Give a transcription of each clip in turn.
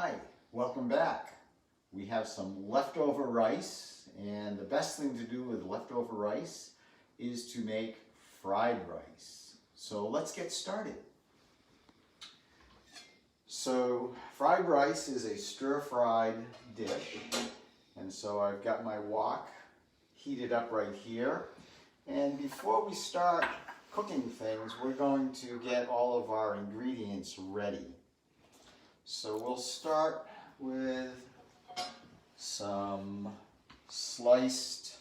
Hi, welcome back. We have some leftover rice, and the best thing to do with leftover rice is to make fried rice. So let's get started. So fried rice is a stir-fried dish, and so I've got my wok heated up right here. And before we start cooking things, we're going to get all of our ingredients ready. So we'll start with some sliced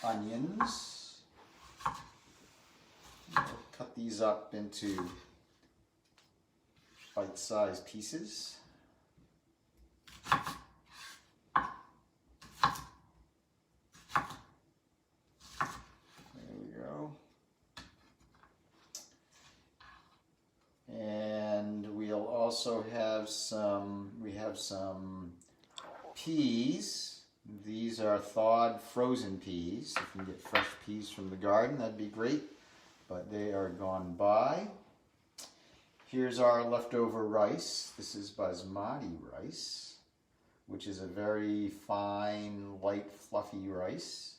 onions. We'll cut these up into bite-sized pieces. There we go. And we'll also have some peas. These are thawed frozen peas. If you can get fresh peas from the garden, that'd be great, but they are gone by. Here's our leftover rice. This is basmati rice, which is a very fine, light, fluffy rice.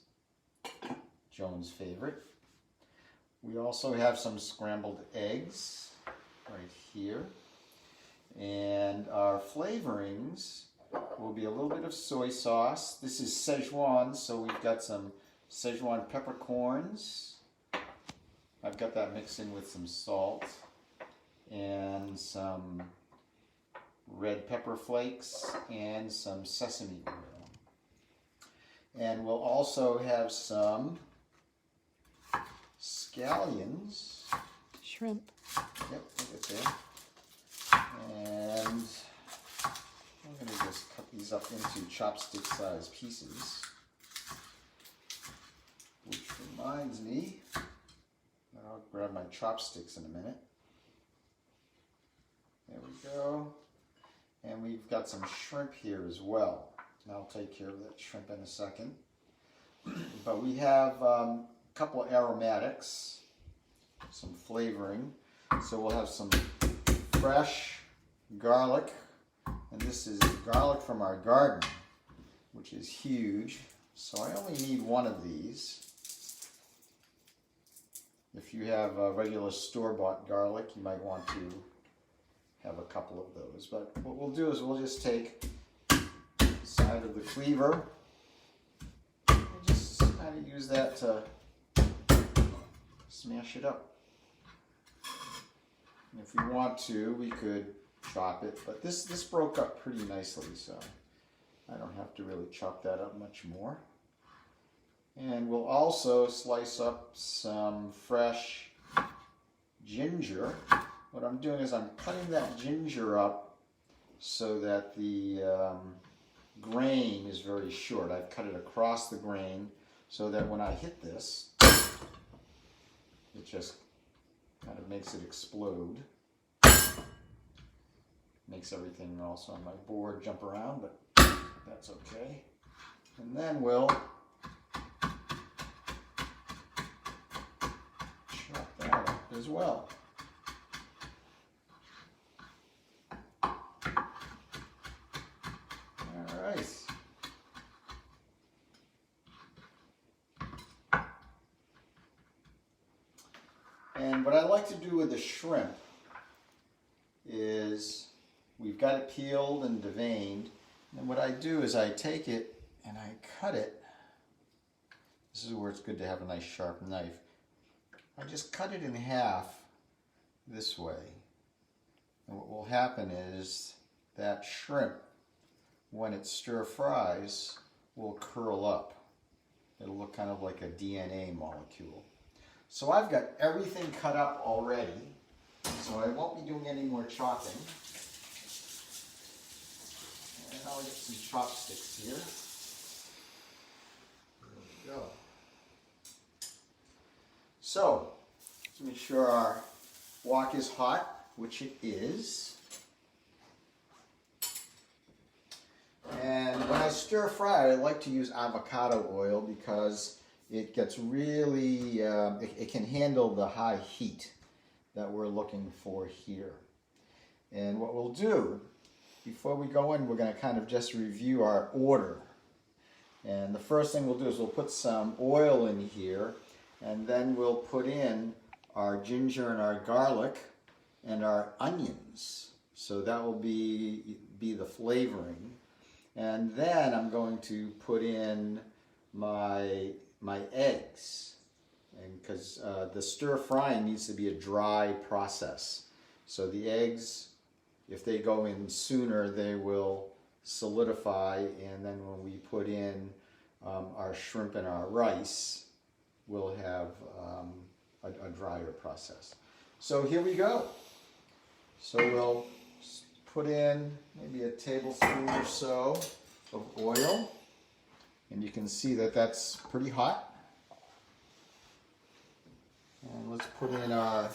Joan's favorite. We also have some scrambled eggs right here. And our flavorings will be a little bit of soy sauce. This is Sichuan, so we've got some Sichuan peppercorns. I've got that mixed in with some salt and some red pepper flakes and some sesame oil. And we'll also have some scallions. Shrimp. Yep, look at there. And I'm going to just cut these up into chopstick-sized pieces. Which reminds me, I'll grab my chopsticks in a minute. There we go. And we've got some shrimp here as well. And I'll take care of that shrimp in a second. But we have a couple of aromatics, some flavoring. So we'll have some fresh garlic, and this is garlic from our garden, which is huge. So I only need one of these. If you have a regular store-bought garlic, you might want to have a couple of those. But what we'll do is we'll just take the side of the cleaver and just kind of use that to smash it up. And if we want to, we could chop it, but this broke up pretty nicely, so I don't have to really chop that up much more. And we'll also slice up some fresh ginger. What I'm doing is I'm cutting that ginger up so that the grain is very short. I've cut it across the grain so that when I hit this, it just kind of makes it explode. Makes everything also on my board jump around, but that's okay. And then we'll chop that up as well. All right. And what I like to do with the shrimp is we've got it peeled and deveined, and what I do is I take it and I cut it. This is where it's good to have a nice sharp knife. I just cut it in half this way, and what will happen is that shrimp, when it stir fries, will curl up. It'll look kind of like a DNA molecule. So I've got everything cut up already, so I won't be doing any more chopping. And I'll get some chopsticks here. There we go. So, let's make sure our wok is hot, which it is. And when I stir fry, I like to use avocado oil because it gets really, it can handle the high heat that we're looking for here. And what we'll do, before we go in, we're going to kind of just review our order. And the first thing we'll do is we'll put some oil in here, and then we'll put in our ginger and our garlic and our onions. So that will be the flavoring. And then I'm going to put in my eggs, and because the stir frying needs to be a dry process. So the eggs, if they go in sooner, they will solidify, and then when we put in our shrimp and our rice, we'll have a drier process. So here we go. So we'll put in maybe a tablespoon or so of oil, and you can see that that's pretty hot. And let's put in our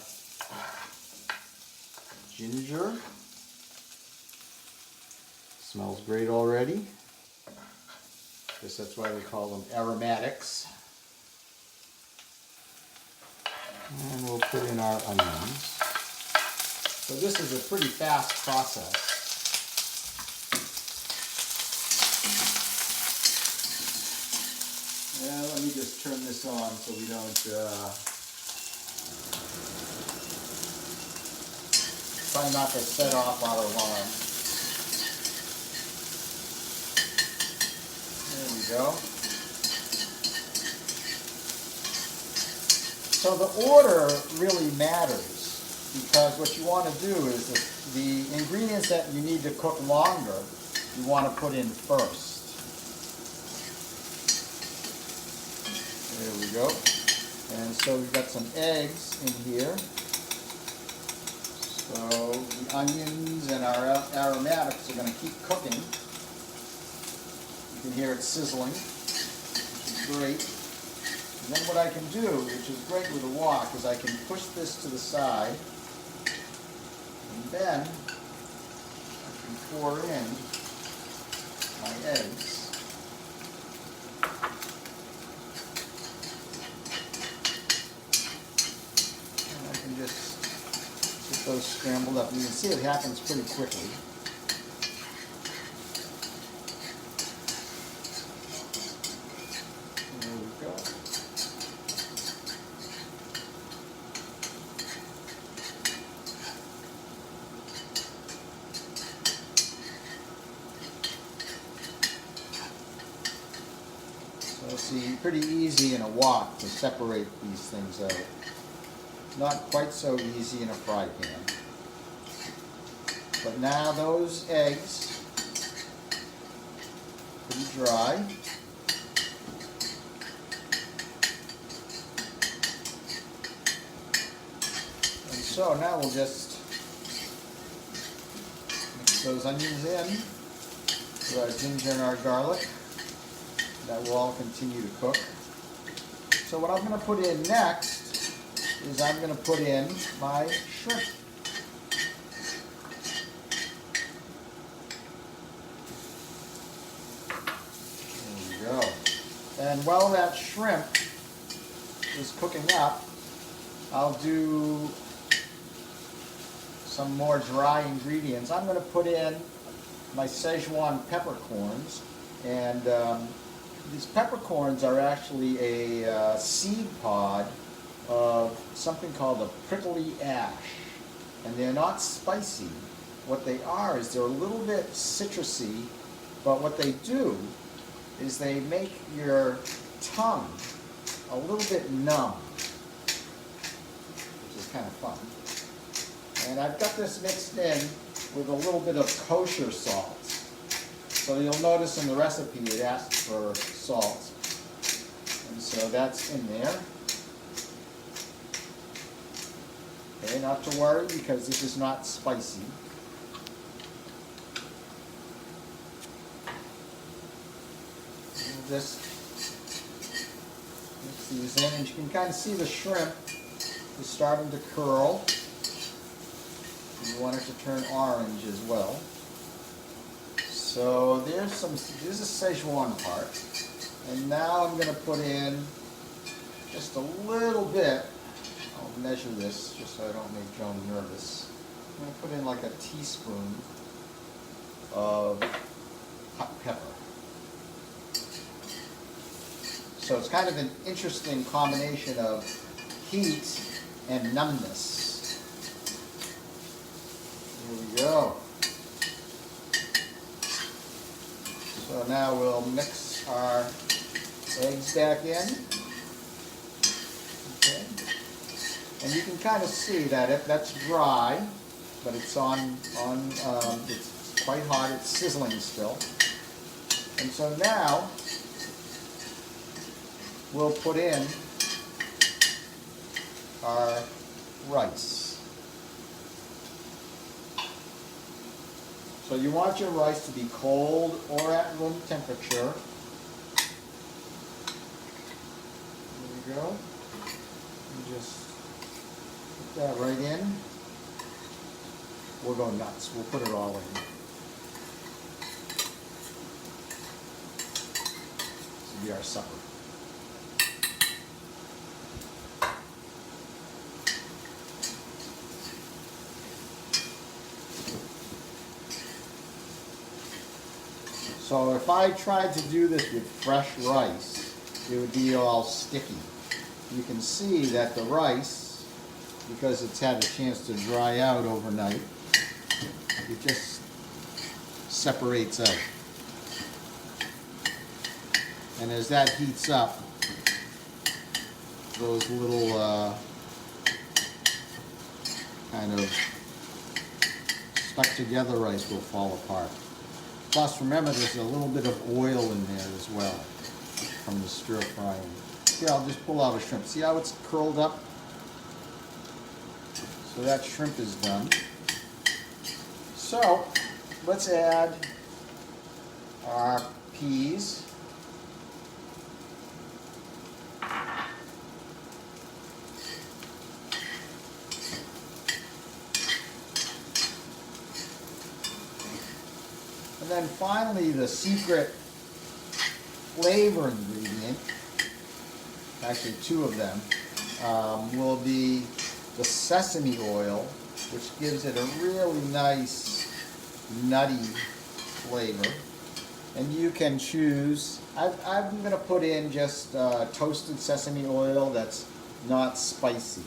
ginger. Smells great already. Guess that's why they call them aromatics. And we'll put in our onions. So this is a pretty fast process. Yeah, let me just turn this on so we don't try not to set off our alarm. There we go. So the order really matters, because what you want to do is the ingredients that you need to cook longer, you want to put in first. There we go. And so we've got some eggs in here. So the onions and our aromatics are going to keep cooking. You can hear it sizzling, which is great. And then what I can do, which is great with a wok, is I can push this to the side, and then I can pour in my eggs. And I can just get those scrambled up. You can see it happens pretty quickly. There we go. So see, pretty easy in a wok to separate these things out. Not quite so easy in a fry pan. But now those eggs, pretty dry. And so now we'll just mix those onions in with our ginger and our garlic. That will all continue to cook. So what I'm going to put in next is I'm going to put in my shrimp. There we go. And while that shrimp is cooking up, I'll do some more dry ingredients. I'm going to put in my Sichuan peppercorns, and these peppercorns are actually a seed pod of something called a prickly ash, and they're not spicy. What they are is they're a little bit citrusy, but what they do is they make your tongue a little bit numb, which is kind of fun. And I've got this mixed in with a little bit of kosher salt. So you'll notice in the recipe it asks for salt. And so that's in there. Okay, not to worry because this is not spicy. We'll just mix these in, and you can kind of see the shrimp is starting to curl. You want it to turn orange as well. So there's a Sichuan part. And now I'm going to put in just a little bit. I'll measure this just so I don't make Joan nervous. I'm going to put in like a teaspoon of hot pepper. So it's kind of an interesting combination of heat and numbness. Here we go. So now we'll mix our eggs back in. Okay. And you can kind of see that if that's dry, but it's it's quite hot, it's sizzling still. And so now we'll put in our rice. So you want your rice to be cold or at room temperature. There we go. And just put that right in. We'll go nuts. We'll put it all in. This will be our supper. So if I tried to do this with fresh rice, it would be all sticky. You can see that the rice, because it's had a chance to dry out overnight, it just separates out. And as that heats up, those little kind of stuck together rice will fall apart. Plus, remember, there's a little bit of oil in there as well from the stir frying. See, I'll just pull out a shrimp. See how it's curled up? So that shrimp is done. So, let's add our peas. And then finally, the secret flavor ingredient, actually two of them, will be the sesame oil, which gives it a really nice nutty flavor. And you can choose, I'm going to put in just toasted sesame oil that's not spicy.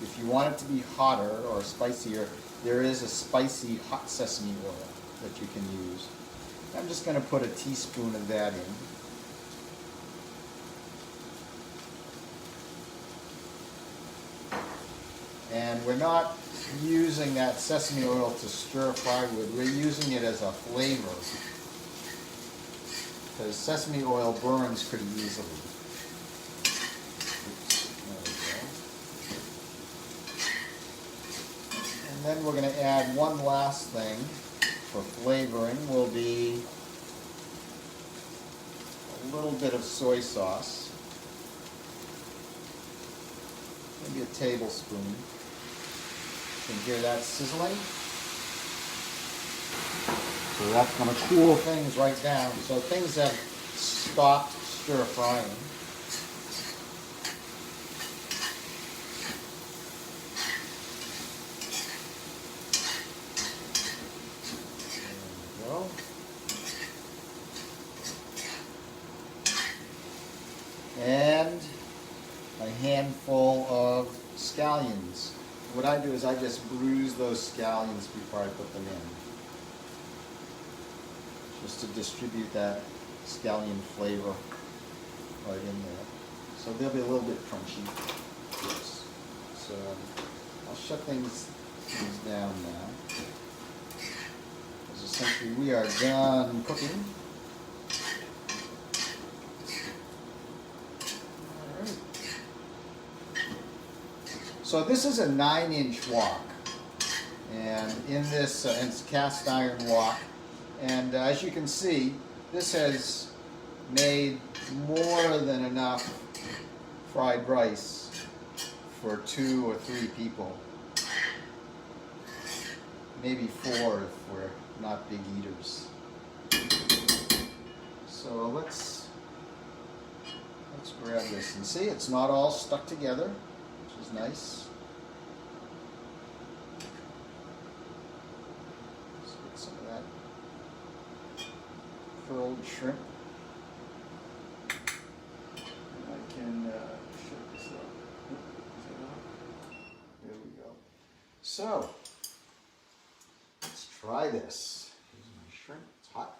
If you want it to be hotter or spicier, there is a spicy hot sesame oil that you can use. I'm just going to put a teaspoon of that in. And we're not using that sesame oil to stir fry with, we're using it as a flavor. Because sesame oil burns pretty easily. Oops, there we go. And then we're going to add one last thing for flavoring, will be a little bit of soy sauce. Maybe a tablespoon. You can hear that sizzling. So that's going to cool things right down. So things have stopped stir frying. There we go. And a handful of scallions. What I do is I just bruise those scallions before I put them in, just to distribute that scallion flavor right in there. So they'll be a little bit crunchy. Yes. So I'll shut things down now, because essentially we are done cooking. So this is a 9-inch wok, and in this, it's cast iron wok, and as you can see, this has made more than enough fried rice for 2 or 3 people, maybe 4 if we're not big eaters. So let's grab this and see, it's not all stuck together, which is nice. some of that furled shrimp. And I can shut this up. Is that on? There we go. So, let's try this. Here's my shrimp. It's hot.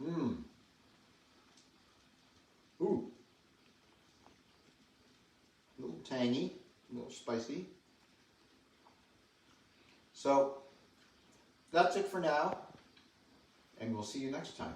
Mmm. Ooh. A little tangy, a little spicy. So, that's it for now, and we'll see you next time.